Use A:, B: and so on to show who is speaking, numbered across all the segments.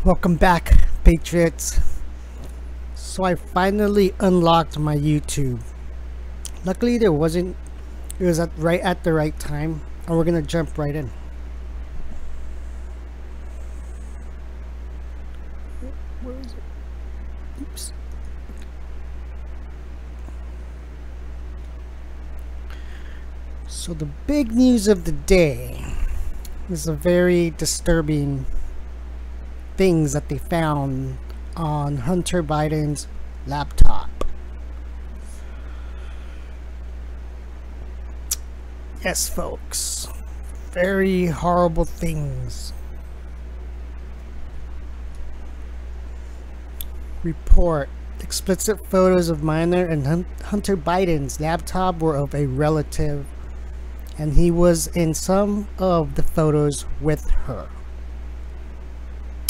A: Welcome back, Patriots. So I finally unlocked my YouTube. Luckily it was right at the right time, and we're gonna jump right in. Where is it? Oops. So the big news of the day is a very disturbing things that they found on Hunter Biden's laptop. Yes, folks, very horrible things. Report: explicit photos of minor and Hunter Biden's laptop were of a relative, and he was in some of the photos with her.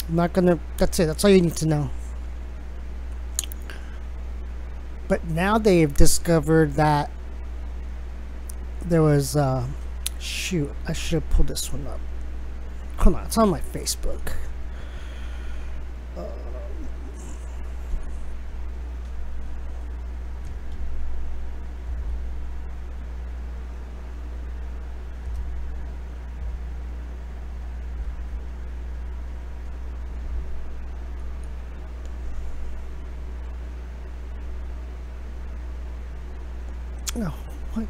A: I'm not gonna, that's it, that's all you need to know. But now they've discovered that there was shoot, I should have pulled this one up. Hold on, it's on my Facebook. No, what?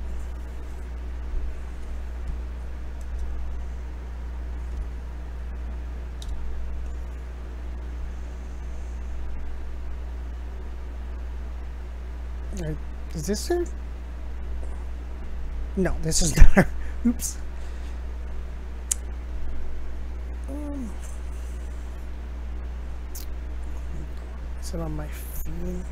A: Is this her? No, this is not her. Oops. Is it on my feed?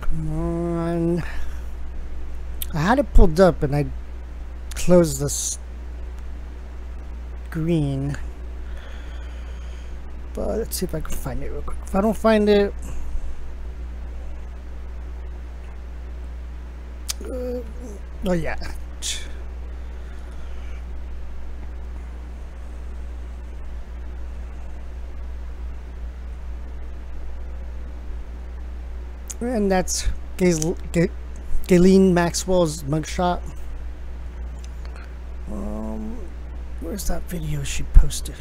A: Come on. I had it pulled up and I closed the screen. But let's see if I can find it real quick. If I don't find it, oh yeah. And that's Ghislaine Maxwell's mugshot. Where's that video she posted?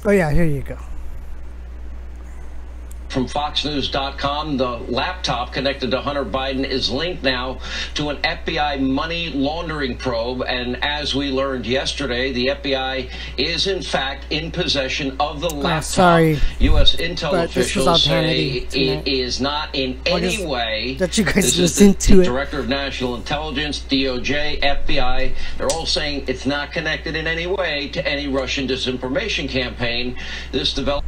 A: Oh yeah, here you go.
B: From FoxNews.com, the laptop connected to Hunter Biden is linked now to an FBI money laundering probe. And as we learned yesterday, the FBI is in fact in possession of the laptop.
A: Sorry,
B: U.S. intel officials say it is not in any way.
A: That you guys listen to it.
B: Director of National Intelligence, DOJ, FBI, they're all saying it's not connected in any way to any Russian disinformation campaign. This development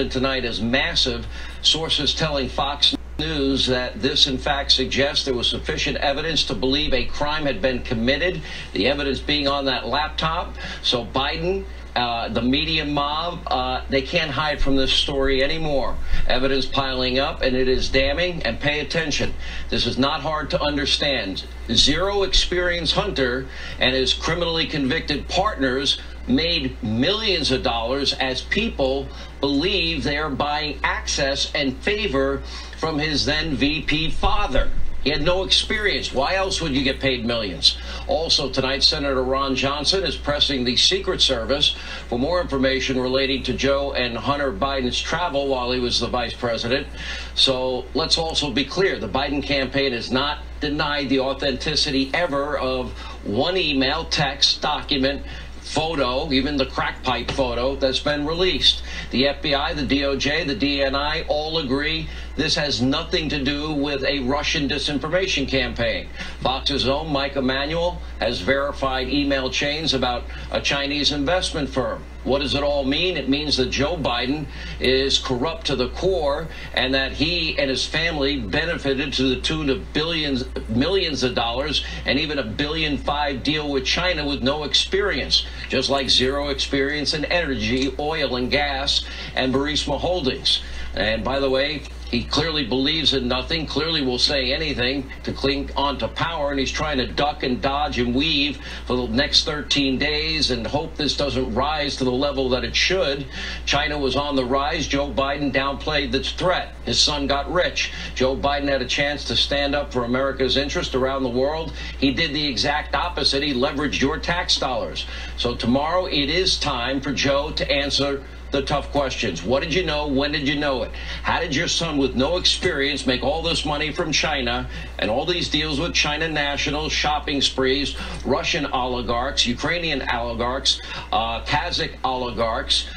B: tonight is massive. Sources telling Fox News that this in fact suggests there was sufficient evidence to believe a crime had been committed, the evidence being on that laptop. So Biden, the media mob, they can't hide from this story anymore. Evidence piling up, and it is damning. And pay attention, this is not hard to understand. Zero experience Hunter and his criminally convicted partners made millions of dollars as people believe they are buying access and favor from his then VP father. He had no experience. Why else would you get paid millions? Also tonight, Senator Ron Johnson is pressing the Secret Service for more information relating to Joe and Hunter Biden's travel while he was the vice president. So let's also be clear. The Biden campaign has not denied the authenticity ever of one email, text, document photo, even the crack pipe photo that's been released. The FBI, the DOJ, the DNI all agree this has nothing to do with a Russian disinformation campaign. Fox's own Mike Emanuel has verified email chains about a Chinese investment firm. What does it all mean? It means that Joe Biden is corrupt to the core and that he and his family benefited to the tune of millions of dollars, and even $1.5 billion deal with China with no experience, just like zero experience in energy, oil and gas, and Burisma Holdings. And by the way, he clearly believes in nothing, clearly will say anything to cling on to power, and he's trying to duck and dodge and weave for the next 13 days and hope this doesn't rise to the level that it should. China was on the rise. Joe Biden downplayed the threat. His son got rich. Joe Biden had a chance to stand up for America's interest around the world. He did the exact opposite. He leveraged your tax dollars. So tomorrow it is time for Joe to answer the tough questions. What did you know? When did you know it? How did your son with no experience make all this money from China and all these deals with China nationals, shopping sprees, Russian oligarchs, Ukrainian oligarchs, Kazakh oligarchs?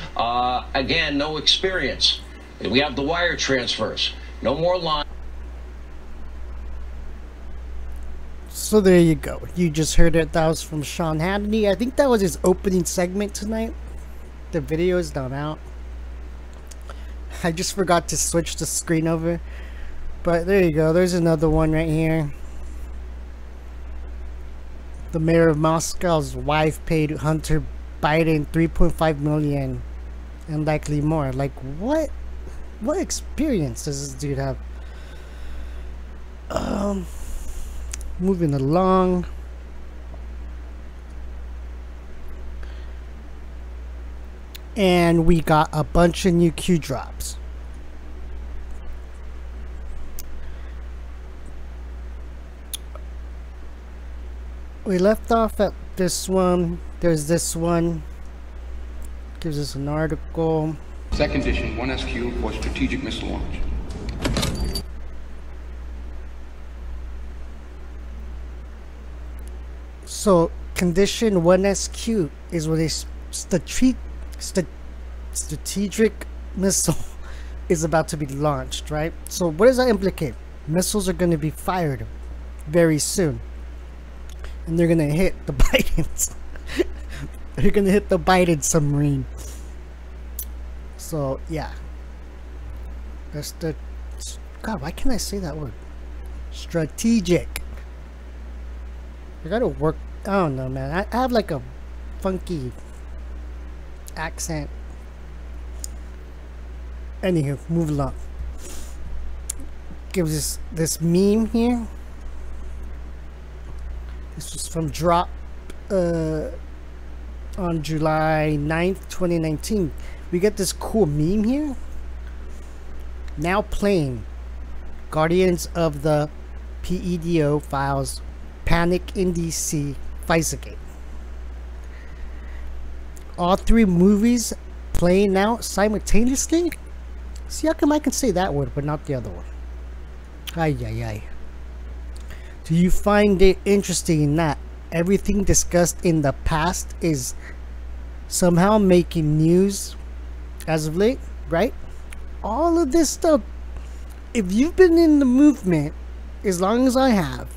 B: Again, no experience. We have the wire transfers. No more lying.
A: So there you go. You just heard it. That was from Sean Hannity. I think that was his opening segment tonight. The video is not out. I just forgot to switch the screen over. But there you go. There's another one right here. The mayor of Moscow's wife paid Hunter Biden $3.5 million and likely more. Like, what experience does this dude have? Moving along. And we got a bunch of new Q drops. We left off at this one. There's this one. Gives us an article.
C: Second edition 1SQ for strategic missile launch.
A: So condition 1SQ is what a strategic missile is about to be launched, right? So what does that implicate? Missiles are going to be fired very soon, and they're going to hit the Bidens. They're going to hit the Biden submarine. So yeah, that's the God. Why can't I say that word? Strategic. I gotta work. I don't know, man. I have like a funky accent. Anywho, move along. Gives us this meme here. This was from Drop on July 9th, 2019. We get this cool meme here. Now playing Guardians of the PEDO files, Panic in DC, FISAgate. All three movies playing out simultaneously? See, how come I can say that word but not the other one? Ay, ay, ay. Do you find it interesting that everything discussed in the past is somehow making news as of late, right? All of this stuff, if you've been in the movement as long as I have,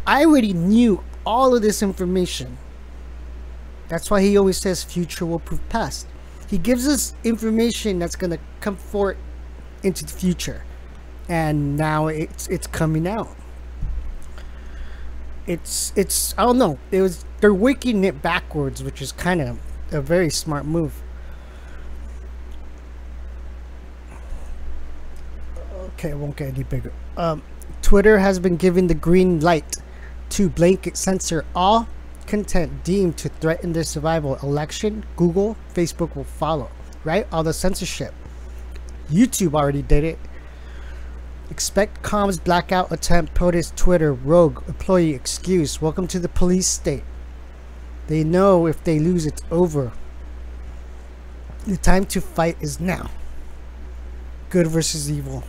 A: I already knew all of this information. That's why he always says future will prove past. He gives us information that's gonna come forward into the future, and now it's coming out. It's I don't know. They're working it backwards, which is kind of a very smart move. Okay, it won't get any bigger. Twitter has been given the green light to blanket censor all content deemed to threaten their survival. Election, Google, Facebook will follow, right? All the censorship. YouTube already did it. Expect comms blackout attempt, protest, Twitter, rogue, employee excuse. Welcome to the police state. They know if they lose, it's over. The time to fight is now. Good versus evil.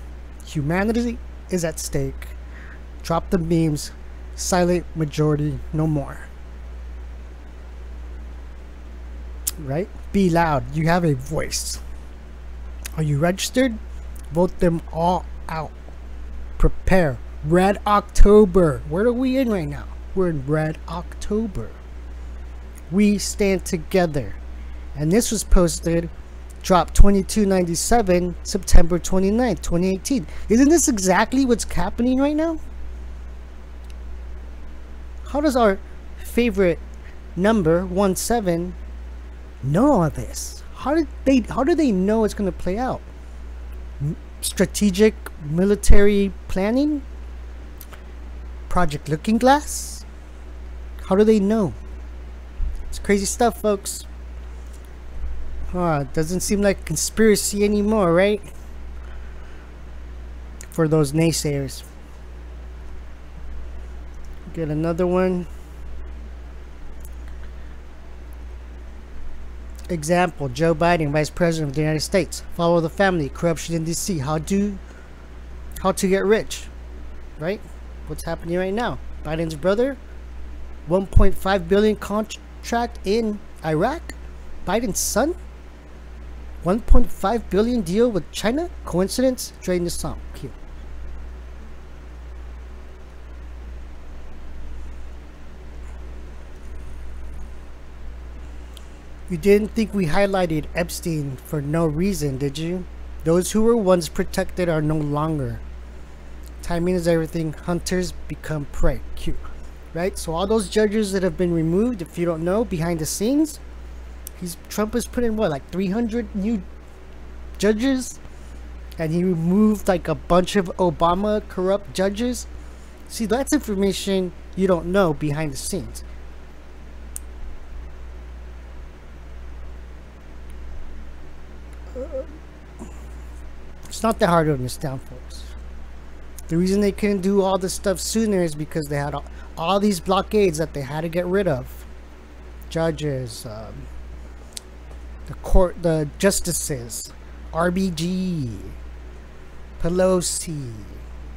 A: Humanity is at stake. Drop the memes. Silent majority, no more. right? Be loud. You have a voice. Are you registered? Vote them all out. Prepare. Red October. Where are we in right now? We're in Red October. We stand together. And this was posted, dropped 2297, September 29th, 2018. Isn't this exactly what's happening right now? How does our favorite number 17 know all this? How do they know it's going to play out? Strategic military planning? Project Looking Glass? How do they know? It's crazy stuff, folks. It doesn't seem like conspiracy anymore, right? For those naysayers. Get another one. Example, Joe Biden, Vice President of the United States. Follow the family. Corruption in DC. How to get rich. Right? What's happening right now? Biden's brother, 1.5 billion contract in Iraq. Biden's son, 1.5 billion deal with China. Coincidence? Drain the song. Cute. You didn't think we highlighted Epstein for no reason, did you? Those who were once protected are no longer. Timing is everything. Hunters become prey. Cute. Right? So all those judges that have been removed, if you don't know, behind the scenes, Trump has put in what, like 300 new judges? And he removed like a bunch of Obama corrupt judges. See, that's information you don't know behind the scenes. It's not that hard to understand, folks. The reason they couldn't do all this stuff sooner is because they had all these blockades that they had to get rid of. Judges, the justices, RBG, Pelosi.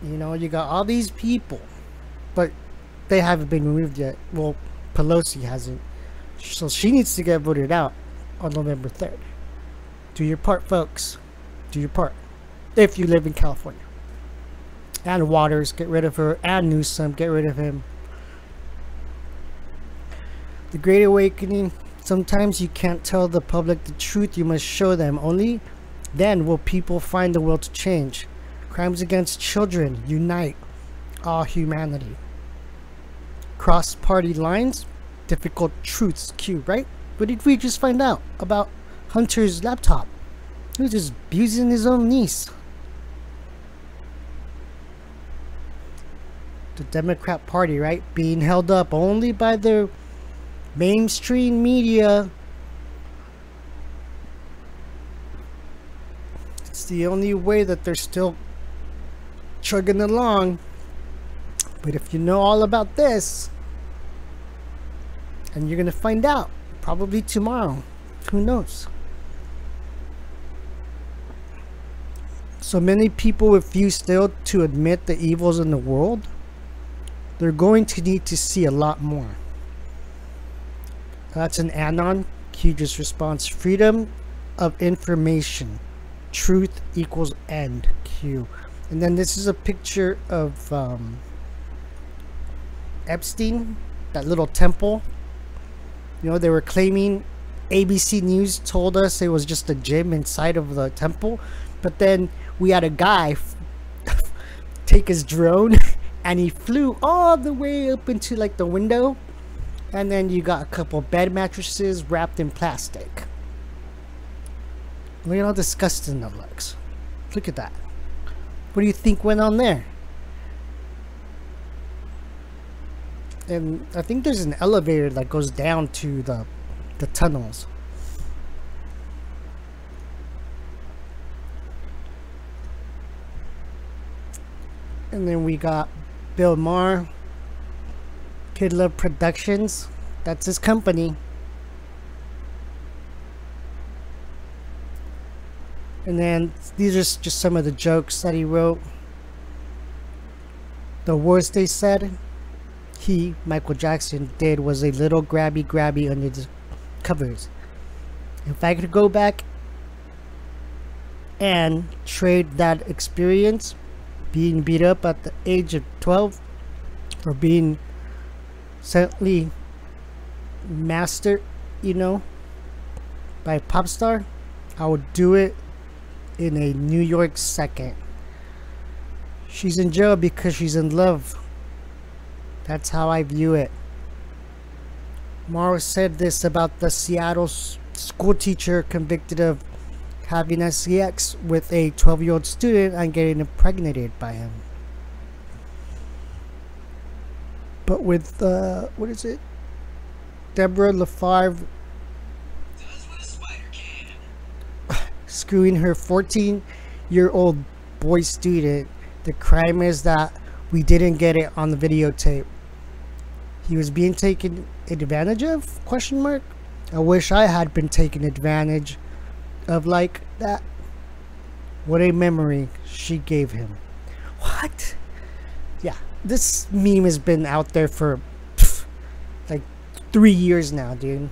A: You know, you got all these people, but they haven't been removed yet. Well, Pelosi hasn't, so she needs to get voted out on November 3rd. Do your part, folks. Do your part. If you live in California. And Waters, get rid of her. And Newsom, get rid of him. The Great Awakening. Sometimes you can't tell the public the truth. You must show them. Only then will people find the will to change. Crimes against children. Unite all humanity. Cross party lines. Difficult truths. Q, right? What did we just find out about Hunter's laptop? He was just abusing his own niece. The Democrat Party, right? Being held up only by the mainstream media. It's the only way that they're still chugging along. But if you know all about this, and you're gonna find out probably tomorrow, who knows? So many people refuse still to admit the evils in the world. They're going to need to see a lot more. That's an anon. Q just responds, freedom of information. Truth equals end. Q. And then this is a picture of Epstein, that little temple. You know, they were claiming, ABC News told us it was just a gym inside of the temple. But then we had a guy take his drone and he flew all the way up into like the window, and then you got a couple bed mattresses wrapped in plastic. Look at how disgusting that looks. Look at that. What do you think went on there? And I think there's an elevator that goes down to the tunnels. And then we got Bill Maher, Kid Love Productions. That's his company. And then these are just some of the jokes that he wrote. The worst they said Michael Jackson, did was a little grabby under the covers. If I could go back and trade that experience, being beat up at the age of 12 or being suddenly mastered, you know, by a pop star, I would do it in a New York second. She's in jail because she's in love. That's how I view it. Morrow said this about the Seattle school teacher convicted of having sex with a 12-year-old student and getting impregnated by him. But with, what is it? Deborah LaFarve screwing her 14-year-old boy student. The crime is that we didn't get it on the videotape. He was being taken advantage of? Question mark. I wish I had been taken advantage of like that. What a memory she gave him. What? Yeah, this meme has been out there for like 3 years now, dude.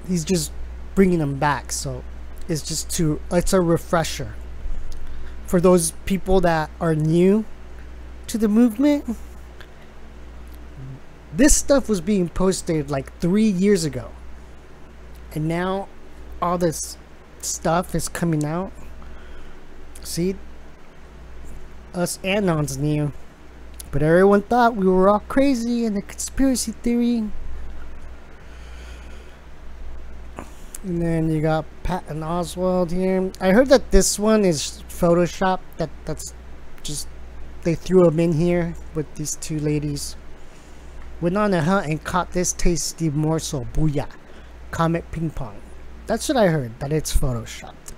A: He's just bringing them back, so it's just it's a refresher for those people that are new to the movement. This stuff was being posted like 3 years ago, and now all this stuff is coming out. See, us Anons knew, but everyone thought we were all crazy and a conspiracy theory. And then you got Patton Oswalt here. I heard that this one is Photoshop. That's just, they threw him in here with these two ladies. Went on a hunt and caught this tasty morsel. Booyah. Comet ping pong. That's what I heard, that it's photoshopped.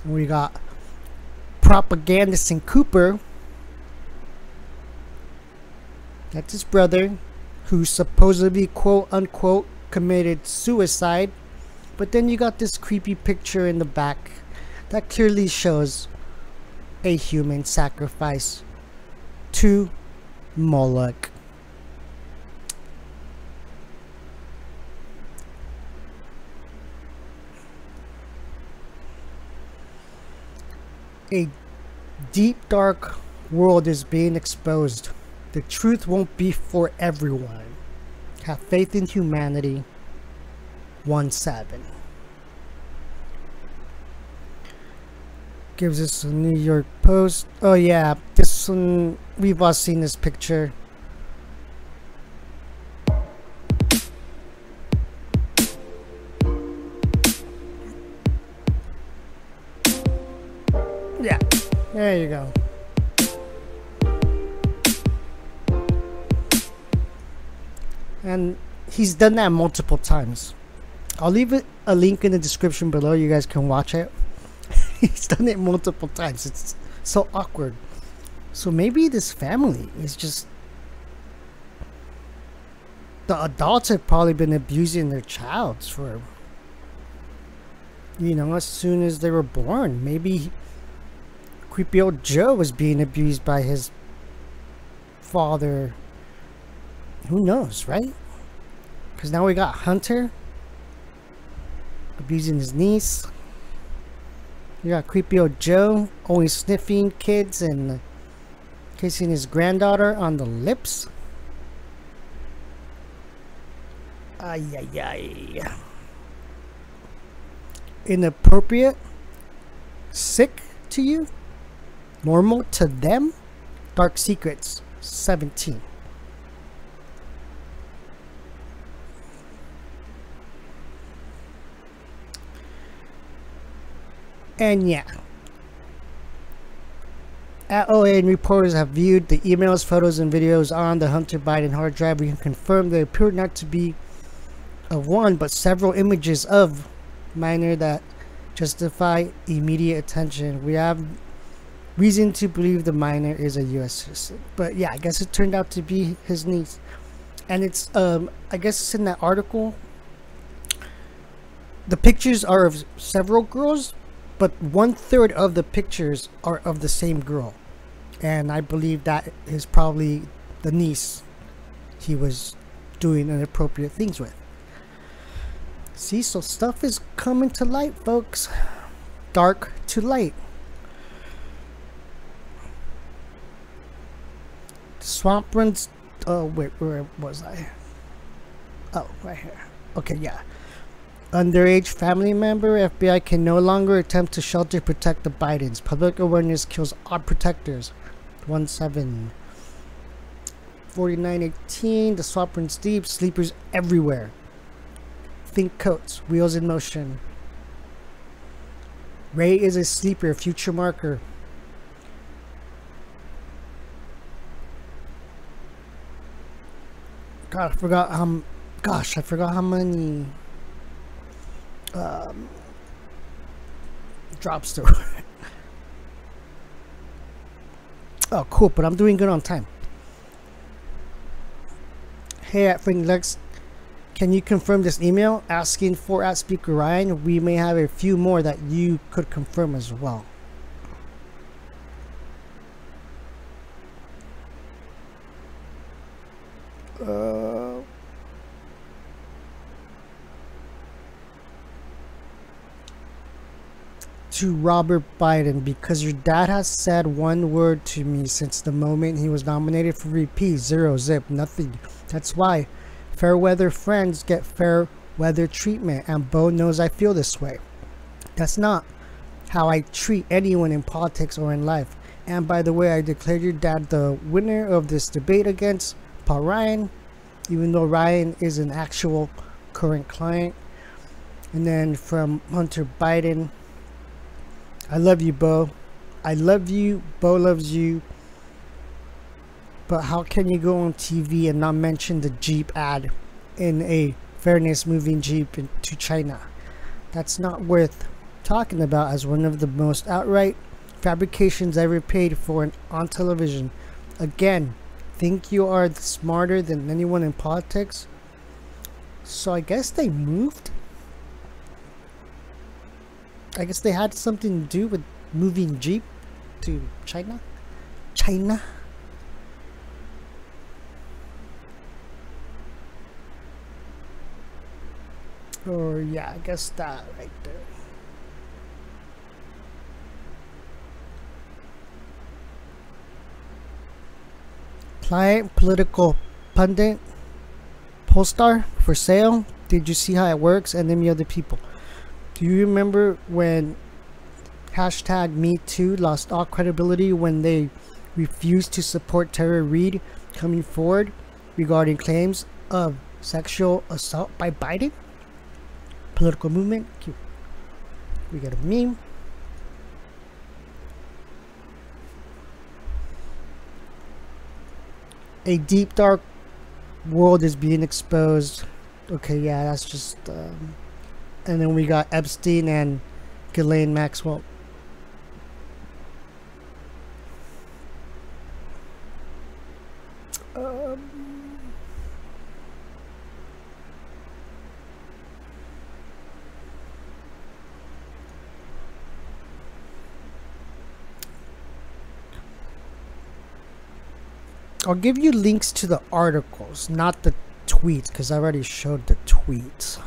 A: We got propagandist in Cooper. That's his brother, who supposedly quote unquote committed suicide. But then you got this creepy picture in the back that clearly shows a human sacrifice to Moloch. A deep, dark world is being exposed. The truth won't be for everyone. Have faith in humanity. 1/7. Gives us a New York Post. Oh yeah, this one, we've all seen this picture. Yeah, there you go. And he's done that multiple times. I'll leave a link in the description below. You guys can watch it. He's done it multiple times. It's so awkward. So maybe this family is just... The adults have probably been abusing their child for... You know, as soon as they were born. Maybe creepy old Joe was being abused by his father. Who knows, right? Because now we got Hunter abusing his niece. You got creepy old Joe always sniffing kids and kissing his granddaughter on the lips. Ay, ay, ay. Inappropriate? Sick to you? Normal to them? Dark Secrets 17. And yeah, at OAN reporters have viewed the emails, photos, and videos on the Hunter Biden hard drive. We can confirm they appear not to be of one, but several images of minor that justify immediate attention. We have reason to believe the minor is a U.S. citizen. But yeah, I guess it turned out to be his niece. And it's, I guess it's in that article. The pictures are of several girls, but 1/3 of the pictures are of the same girl. And I believe that is probably the niece he was doing inappropriate things with. See, so stuff is coming to light, folks. Dark to light. Swamp runs. Oh wait, where was I? Oh, right here. Okay, yeah. Underage family member, FBI can no longer attempt to shelter protect the Bidens. Public awareness kills our protectors. 174918. The swamp runs deep. Sleepers everywhere. Think coats. Wheels in motion. Ray is a sleeper. Future marker. God, I forgot gosh, I forgot how many drops there were. Oh, cool, but I'm doing good on time. Hey, at Frank Lex, can you confirm this email? Asking for at Speaker Ryan. We may have a few more that you could confirm as well. To Robert Biden, because your dad has said one word to me since the moment he was nominated for VP. Zero zip, nothing. That's why fair weather friends get fair weather treatment, and Bo knows I feel this way. That's not how I treat anyone in politics or in life. And by the way, I declared your dad the winner of this debate against Paul Ryan, even though Ryan is an actual current client. And then from Hunter Biden, I love you, Bo. I love you. Bo loves you. But how can you go on TV and not mention the Jeep ad in a fairness moving Jeep to China? That's not worth talking about as one of the most outright fabrications ever paid for on television. Again, think you are smarter than anyone in politics? So I guess they moved? I guess they had something to do with moving Jeep to China? China? Or yeah, I guess that right there. Client, political pundit, Polestar for sale. Did you see how it works? And then the other people. Do you remember when hashtag #MeToo lost all credibility when they refused to support Tara Reid coming forward regarding claims of sexual assault by Biden? Political movement. Cute. We got a meme. A deep dark world is being exposed. Okay, yeah, that's just and then we got Epstein and Ghislaine Maxwell. I'll give you links to the articles, not the tweets, because I already showed the tweets.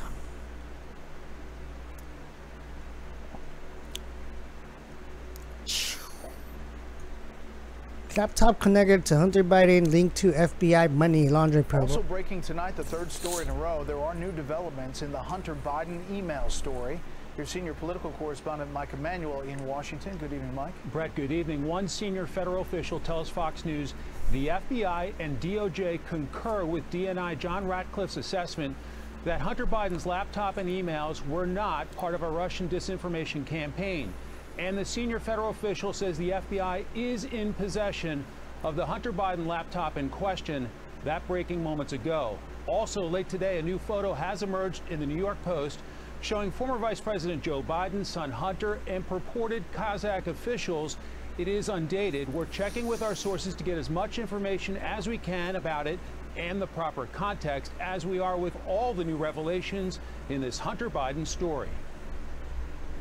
A: Laptop connected to Hunter Biden, linked to FBI money laundering probe.
D: Also breaking tonight, the third story in a row, there are new developments in the Hunter Biden email story. Your senior political correspondent Mike Emanuel in Washington. Good evening, Mike.
E: Brett, good evening. One senior federal official tells Fox News the FBI and DOJ concur with DNI John Ratcliffe's assessment that Hunter Biden's laptop and emails were not part of a Russian disinformation campaign. And the senior federal official says the FBI is in possession of the Hunter Biden laptop in question. That breaking moments ago. Also late today, a new photo has emerged in the New York Post showing former Vice President Joe Biden's son Hunter and purported Kazakh officials. It is undated. We're checking with our sources to get as much information as we can about it and the proper context, as we are with all the new revelations in this Hunter Biden story.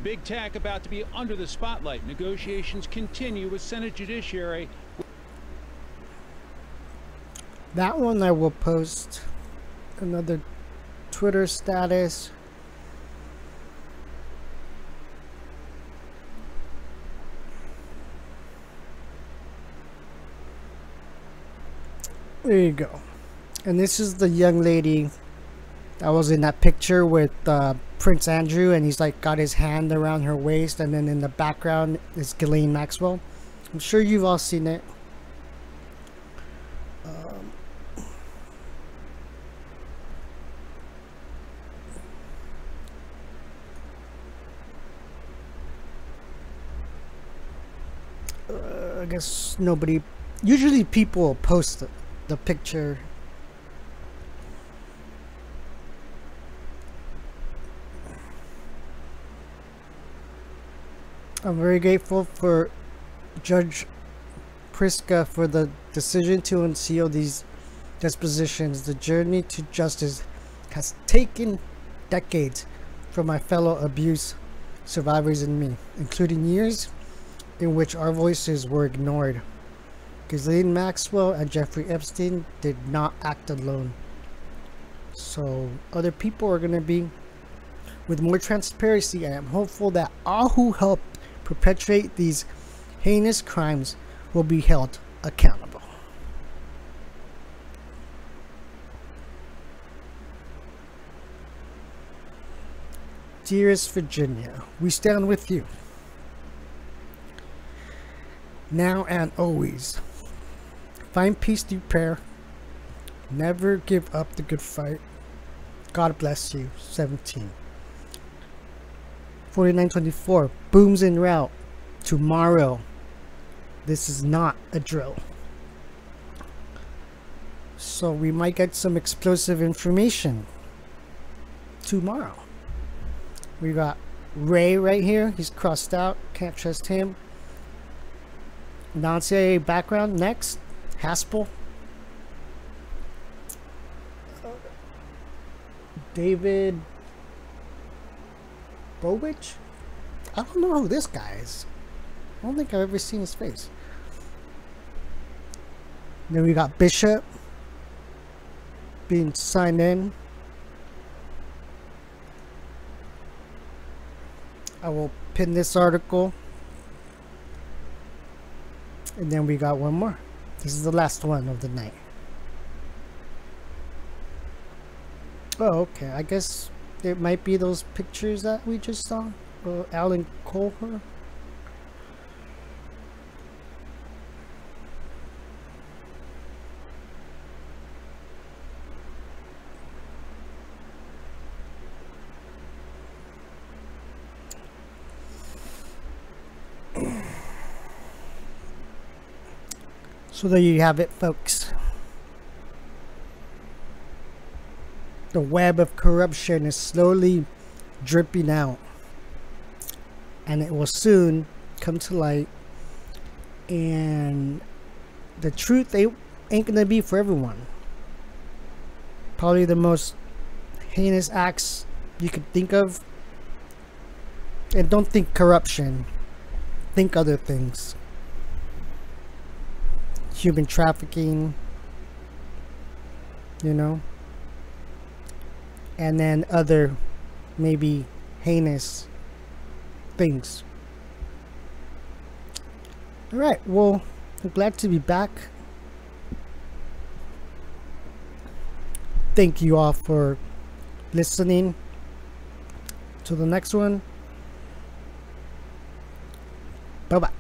E: Big tech about to be under the spotlight. Negotiations continue with Senate Judiciary.
A: That one I will post. Another Twitter status. There you go. And this is the young lady that was in that picture with Prince Andrew, and he's like got his hand around her waist, and then in the background is Ghislaine Maxwell. I'm sure you've all seen it. I guess nobody, usually people post the picture. I'm very grateful for Judge Priska for the decision to unseal these dispositions. The journey to justice has taken decades for my fellow abuse survivors and me, including years in which our voices were ignored. Ghislaine Maxwell and Jeffrey Epstein did not act alone. So other people are going to be with more transparency, and I'm hopeful that all who helped perpetrate these heinous crimes will be held accountable. Dearest Virginia, we stand with you, now and always. Find peace through prayer. Never give up the good fight. God bless you. 17. 4924. Booms en route. Tomorrow. This is not a drill. So we might get some explosive information tomorrow. We got Ray right here. He's crossed out. Can't trust him. Non-CIA background next. Haspel. David Bowich? I don't know who this guy is. I don't think I've ever seen his face. Then we got Bishop being signed in. I will pin this article. And then we got one more. This is the last one of the night. Oh, okay. I guess it might be those pictures that we just saw. Alan Colher. So there you have it, folks. The web of corruption is slowly dripping out, and it will soon come to light, and the truth ain't gonna be for everyone. Probably the most heinous acts you could think of, and don't think corruption, think other things. Human trafficking, you know, and then other maybe heinous things. Alright, well, I'm glad to be back. Thank you all for listening. To the next one. Bye bye.